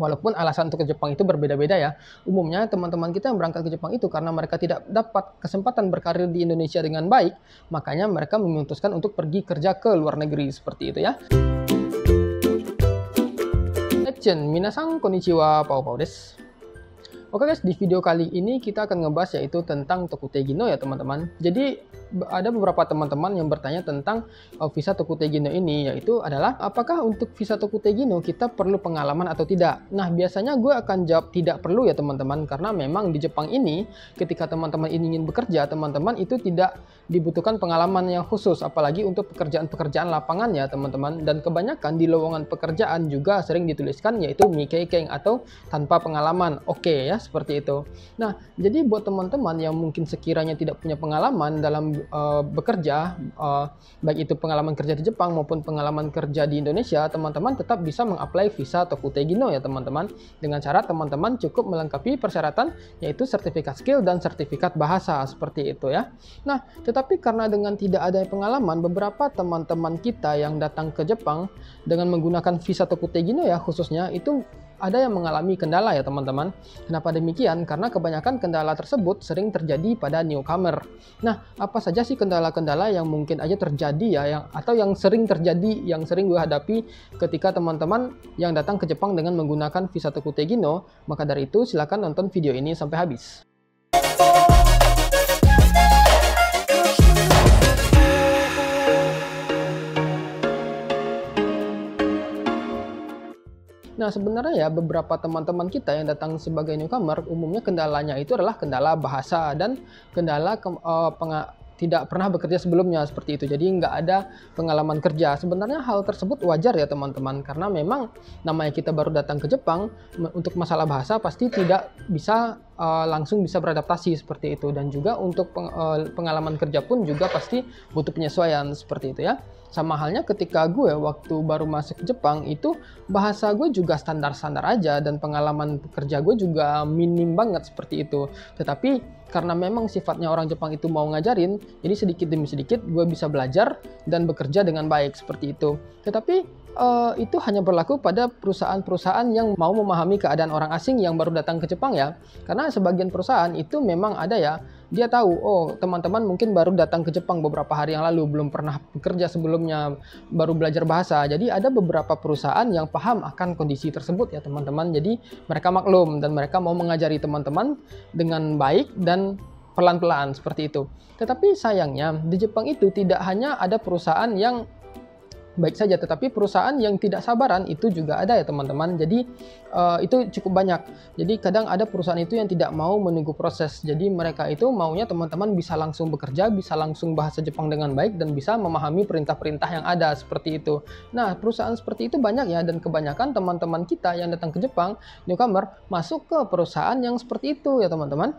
Walaupun alasan untuk ke Jepang itu berbeda-beda ya. Umumnya teman-teman kita yang berangkat ke Jepang itu karena mereka tidak dapat kesempatan berkarir di Indonesia dengan baik, makanya mereka memutuskan untuk pergi kerja ke luar negeri seperti itu ya. Action, minasan konnichiwa, pau pau desu. Oke guys, di video kali ini kita akan ngebahas yaitu tentang Tokutei Gino ya teman-teman. Jadi ada beberapa teman-teman yang bertanya tentang visa Tokutei Gino ini, yaitu adalah apakah untuk visa Tokutei Gino kita perlu pengalaman atau tidak. Nah biasanya gue akan jawab tidak perlu ya teman-teman, karena memang di Jepang ini ketika teman-teman ingin bekerja, teman-teman itu tidak dibutuhkan pengalaman yang khusus, apalagi untuk pekerjaan-pekerjaan lapangan ya teman-teman. Dan kebanyakan di lowongan pekerjaan juga sering dituliskan yaitu Mikkei atau tanpa pengalaman. Oke ya, seperti itu. Nah, jadi buat teman-teman yang mungkin sekiranya tidak punya pengalaman dalam bekerja, baik itu pengalaman kerja di Jepang maupun pengalaman kerja di Indonesia, teman-teman tetap bisa mengapply visa Tokutei Gino ya teman-teman, dengan cara teman-teman cukup melengkapi persyaratan yaitu sertifikat skill dan sertifikat bahasa seperti itu ya. Nah, tetapi karena dengan tidak ada pengalaman, beberapa teman-teman kita yang datang ke Jepang dengan menggunakan visa Tokutei Gino ya khususnya, itu ada yang mengalami kendala ya teman-teman. Kenapa demikian? Karena kebanyakan kendala tersebut sering terjadi pada newcomer. Nah, apa saja sih kendala-kendala yang mungkin aja terjadi ya, atau yang sering terjadi, yang sering gue hadapi ketika teman-teman yang datang ke Jepang dengan menggunakan visa Tokutei Gino? Maka dari itu silakan nonton video ini sampai habis. Nah, sebenarnya ya beberapa teman-teman kita yang datang sebagai newcomer, umumnya kendalanya itu adalah kendala bahasa dan kendala tidak pernah bekerja sebelumnya seperti itu. Jadi nggak ada pengalaman kerja. Sebenarnya hal tersebut wajar ya teman-teman, karena memang namanya kita baru datang ke Jepang, untuk masalah bahasa pasti tidak bisa langsung bisa beradaptasi seperti itu. Dan juga untuk pengalaman kerja pun juga pasti butuh penyesuaian seperti itu ya. Sama halnya ketika gue waktu baru masuk ke Jepang itu bahasa gue juga standar-standar aja dan pengalaman kerja gue juga minim banget seperti itu. Tetapi karena memang sifatnya orang Jepang itu mau ngajarin, jadi sedikit demi sedikit gue bisa belajar dan bekerja dengan baik seperti itu. Tetapi itu hanya berlaku pada perusahaan-perusahaan yang mau memahami keadaan orang asing yang baru datang ke Jepang ya. Karena sebagian perusahaan itu memang ada ya, dia tahu, oh teman-teman mungkin baru datang ke Jepang beberapa hari yang lalu, belum pernah bekerja sebelumnya, baru belajar bahasa. Jadi ada beberapa perusahaan yang paham akan kondisi tersebut ya teman-teman. Jadi mereka maklum dan mereka mau mengajari teman-teman dengan baik dan pelan-pelan seperti itu. Tetapi sayangnya di Jepang itu tidak hanya ada perusahaan yang baik saja, tetapi perusahaan yang tidak sabaran itu juga ada ya teman-teman. Jadi itu cukup banyak. Jadi kadang ada perusahaan itu yang tidak mau menunggu proses. Jadi mereka itu maunya teman-teman bisa langsung bekerja, bisa langsung bahasa Jepang dengan baik dan bisa memahami perintah-perintah yang ada seperti itu. Nah, perusahaan seperti itu banyak ya, dan kebanyakan teman-teman kita yang datang ke Jepang, newcomer, masuk ke perusahaan yang seperti itu ya teman-teman.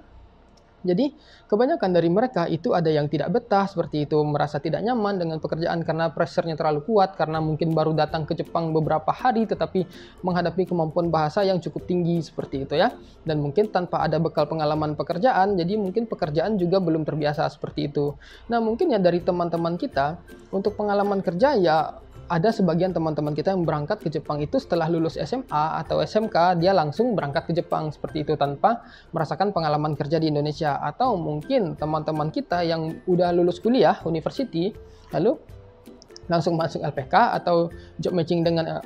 Jadi kebanyakan dari mereka itu ada yang tidak betah seperti itu, merasa tidak nyaman dengan pekerjaan karena pressure-nya terlalu kuat, karena mungkin baru datang ke Jepang beberapa hari tetapi menghadapi kemampuan bahasa yang cukup tinggi seperti itu ya. Dan mungkin tanpa ada bekal pengalaman pekerjaan, jadi mungkin pekerjaan juga belum terbiasa seperti itu. Nah mungkin ya dari teman-teman kita untuk pengalaman kerja ya, ada sebagian teman-teman kita yang berangkat ke Jepang itu setelah lulus SMA atau SMK, dia langsung berangkat ke Jepang seperti itu tanpa merasakan pengalaman kerja di Indonesia. Atau mungkin teman-teman kita yang udah lulus kuliah, university, lalu langsung masuk LPK atau job matching dengan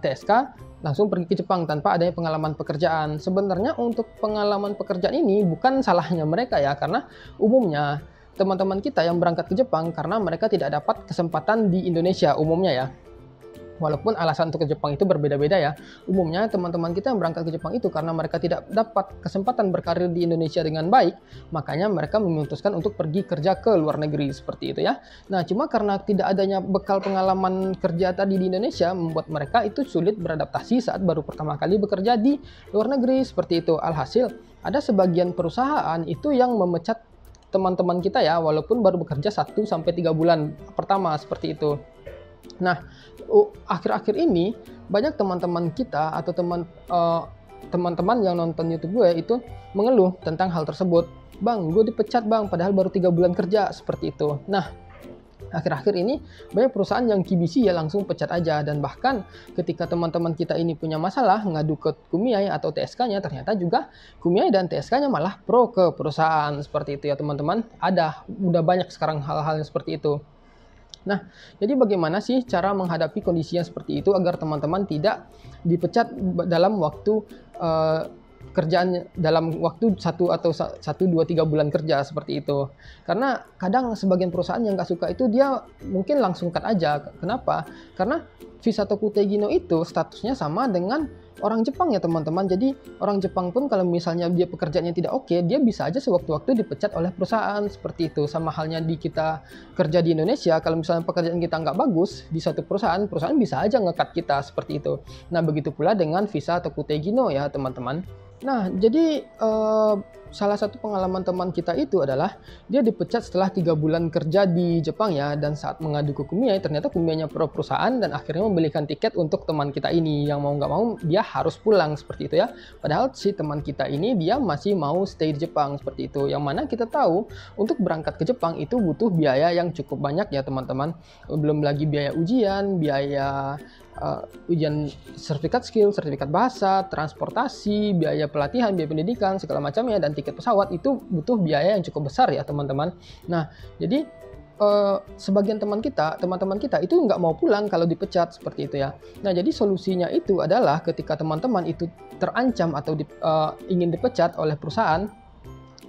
TSK, langsung pergi ke Jepang tanpa adanya pengalaman pekerjaan. Sebenarnya untuk pengalaman pekerjaan ini bukan salahnya mereka ya, karena umumnya teman-teman kita yang berangkat ke Jepang karena mereka tidak dapat kesempatan di Indonesia umumnya ya. Walaupun alasan untuk ke Jepang itu berbeda-beda ya. Umumnya teman-teman kita yang berangkat ke Jepang itu karena mereka tidak dapat kesempatan berkarir di Indonesia dengan baik, makanya mereka memutuskan untuk pergi kerja ke luar negeri seperti itu ya. Nah, cuma karena tidak adanya bekal pengalaman kerja tadi di Indonesia, membuat mereka itu sulit beradaptasi saat baru pertama kali bekerja di luar negeri seperti itu. Alhasil, ada sebagian perusahaan itu yang memecat teman-teman kita ya, walaupun baru bekerja 1-3 bulan pertama seperti itu. Nah, akhir-akhir ini banyak teman-teman kita atau teman-teman yang nonton YouTube gue itu mengeluh tentang hal tersebut. Bang, gue dipecat bang, padahal baru 3 bulan kerja seperti itu. Nah, Akhir-akhir ini banyak perusahaan yang KBC ya langsung pecat aja, dan bahkan ketika teman-teman kita ini punya masalah ngadu ke Kumiai atau TSK-nya, ternyata juga Kumiai dan TSK-nya malah pro ke perusahaan. Seperti itu ya teman-teman. Udah banyak sekarang hal-hal yang seperti itu. Nah, jadi bagaimana sih cara menghadapi kondisi yang seperti itu agar teman-teman tidak dipecat dalam waktu kerjaan dalam waktu 1, 2, 3 bulan kerja seperti itu. Karena kadang sebagian perusahaan yang nggak suka itu dia mungkin langsung cut aja. Kenapa? Karena Visato Kutegino itu statusnya sama dengan orang Jepang ya teman-teman. Jadi orang Jepang pun kalau misalnya dia pekerjaannya tidak oke, dia bisa aja sewaktu-waktu dipecat oleh perusahaan seperti itu. Sama halnya di kita kerja di Indonesia, kalau misalnya pekerjaan kita nggak bagus di suatu perusahaan bisa aja nge-cut kita seperti itu. Nah begitu pula dengan Visato Kutegino ya teman-teman. Nah, jadi salah satu pengalaman teman kita itu adalah dia dipecat setelah 3 bulan kerja di Jepang ya, dan saat mengadu ke Kumiai ternyata Kumiainya pro perusahaan dan akhirnya membelikan tiket untuk teman kita ini yang mau nggak mau dia harus pulang seperti itu ya. Padahal si teman kita ini dia masih mau stay di Jepang seperti itu. Yang mana kita tahu untuk berangkat ke Jepang itu butuh biaya yang cukup banyak ya teman-teman. Belum lagi biaya ujian, biaya ujian sertifikat skill, sertifikat bahasa, transportasi, biaya pelatihan, biaya pendidikan, segala macamnya, dan tiket pesawat itu butuh biaya yang cukup besar ya teman-teman. Nah, jadi sebagian teman-teman kita itu nggak mau pulang kalau dipecat seperti itu ya. Nah, jadi solusinya itu adalah ketika teman-teman itu terancam atau ingin dipecat oleh perusahaan,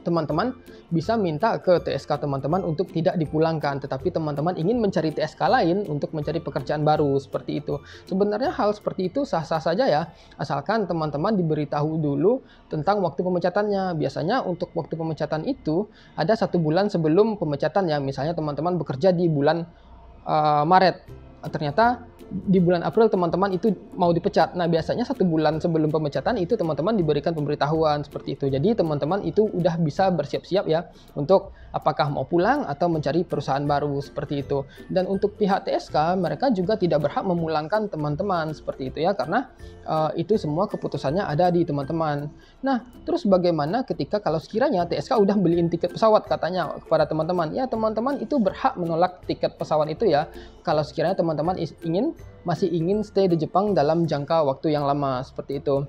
teman-teman bisa minta ke TSK teman-teman untuk tidak dipulangkan, tetapi teman-teman ingin mencari TSK lain untuk mencari pekerjaan baru seperti itu. Sebenarnya hal seperti itu sah-sah saja ya, asalkan teman-teman diberitahu dulu tentang waktu pemecatannya. Biasanya untuk waktu pemecatan itu ada 1 bulan sebelum pemecatan ya. Misalnya teman-teman bekerja di bulan Maret, ternyata di bulan April teman-teman itu mau dipecat. Nah, biasanya 1 bulan sebelum pemecatan itu teman-teman diberikan pemberitahuan seperti itu. Jadi teman-teman itu udah bisa bersiap-siap ya untuk apakah mau pulang atau mencari perusahaan baru seperti itu. Dan untuk pihak TSK mereka juga tidak berhak memulangkan teman-teman seperti itu ya, karena itu semua keputusannya ada di teman-teman. Nah, terus bagaimana ketika kalau sekiranya TSK udah beliin tiket pesawat katanya kepada teman-teman? Ya, teman-teman itu berhak menolak tiket pesawat itu ya kalau sekiranya teman-teman masih ingin stay di Jepang dalam jangka waktu yang lama seperti itu.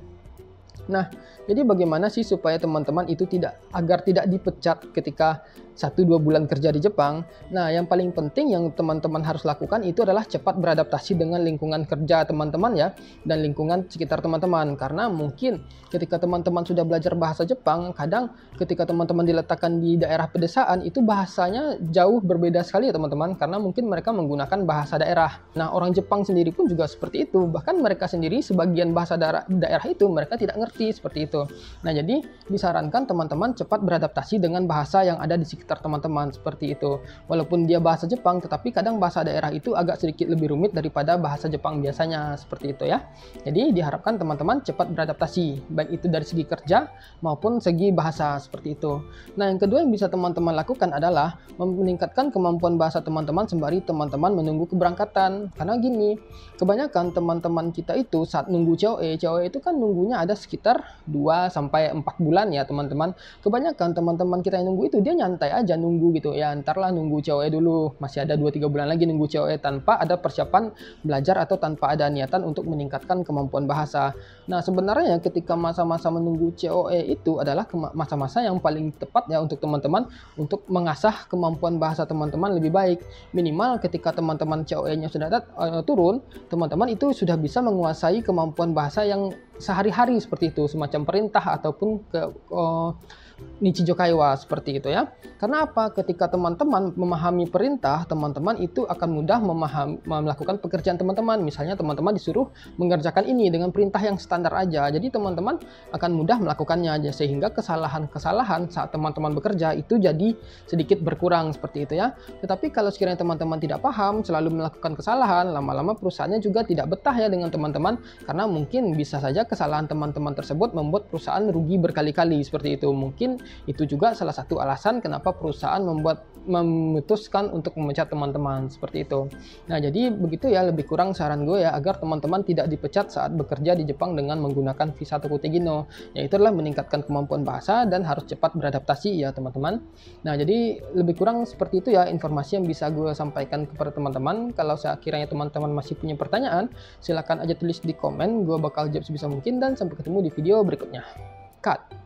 Nah, jadi bagaimana sih supaya teman-teman itu agar tidak dipecat ketika 1-2 bulan kerja di Jepang? Nah, yang paling penting yang teman-teman harus lakukan itu adalah cepat beradaptasi dengan lingkungan kerja teman-teman ya, dan lingkungan sekitar teman-teman. Karena mungkin ketika teman-teman sudah belajar bahasa Jepang, kadang ketika teman-teman diletakkan di daerah pedesaan itu bahasanya jauh berbeda sekali ya teman-teman, karena mungkin mereka menggunakan bahasa daerah. Nah, orang Jepang sendiri pun juga seperti itu. Bahkan mereka sendiri sebagian bahasa daerah itu mereka tidak ngerti seperti itu. Nah, jadi disarankan teman-teman cepat beradaptasi dengan bahasa yang ada di sekitar teman-teman seperti itu. Walaupun dia bahasa Jepang, tetapi kadang bahasa daerah itu agak sedikit lebih rumit daripada bahasa Jepang biasanya seperti itu ya. Jadi diharapkan teman-teman cepat beradaptasi, baik itu dari segi kerja maupun segi bahasa seperti itu. Nah, yang kedua yang bisa teman-teman lakukan adalah meningkatkan kemampuan bahasa teman-teman sembari teman-teman menunggu keberangkatan. Karena gini, kebanyakan teman-teman kita itu saat nunggu COE itu kan nunggunya ada sekitar 2-4 bulan ya teman-teman. Kebanyakan teman-teman kita yang nunggu itu dia nyantai aja nunggu gitu ya, ntarlah nunggu COE dulu, masih ada 2-3 bulan lagi nunggu COE tanpa ada persiapan belajar atau tanpa ada niatan untuk meningkatkan kemampuan bahasa. Nah, sebenarnya ketika masa-masa menunggu COE itu adalah masa-masa yang paling tepat ya untuk teman-teman untuk mengasah kemampuan bahasa teman-teman lebih baik. Minimal ketika teman-teman COE-nya sudah turun, teman-teman itu sudah bisa menguasai kemampuan bahasa yang sehari-hari seperti itu, semacam perintah ataupun Nichijou Kaiwa seperti itu ya. Karena apa? Ketika teman-teman memahami perintah, teman-teman itu akan mudah melakukan pekerjaan teman-teman. Misalnya teman-teman disuruh mengerjakan ini dengan perintah yang standar aja. Jadi teman-teman akan mudah melakukannya aja, sehingga kesalahan-kesalahan saat teman-teman bekerja itu jadi sedikit berkurang seperti itu ya. Tetapi kalau sekiranya teman-teman tidak paham, selalu melakukan kesalahan, lama-lama perusahaannya juga tidak betah ya dengan teman-teman, karena mungkin bisa saja kesalahan teman-teman tersebut membuat perusahaan rugi berkali-kali seperti itu. Mungkin itu juga salah satu alasan kenapa perusahaan memutuskan untuk memecat teman-teman seperti itu. Nah, jadi begitu ya lebih kurang saran gue ya, agar teman-teman tidak dipecat saat bekerja di Jepang dengan menggunakan visa Tokutegino. Yaitu adalah meningkatkan kemampuan bahasa dan harus cepat beradaptasi ya teman-teman. Nah, jadi lebih kurang seperti itu ya informasi yang bisa gue sampaikan kepada teman-teman. Kalau sekiranya teman-teman masih punya pertanyaan, silakan aja tulis di komen, gue bakal jawab sebisa mungkin, dan sampai ketemu di video berikutnya. Cut.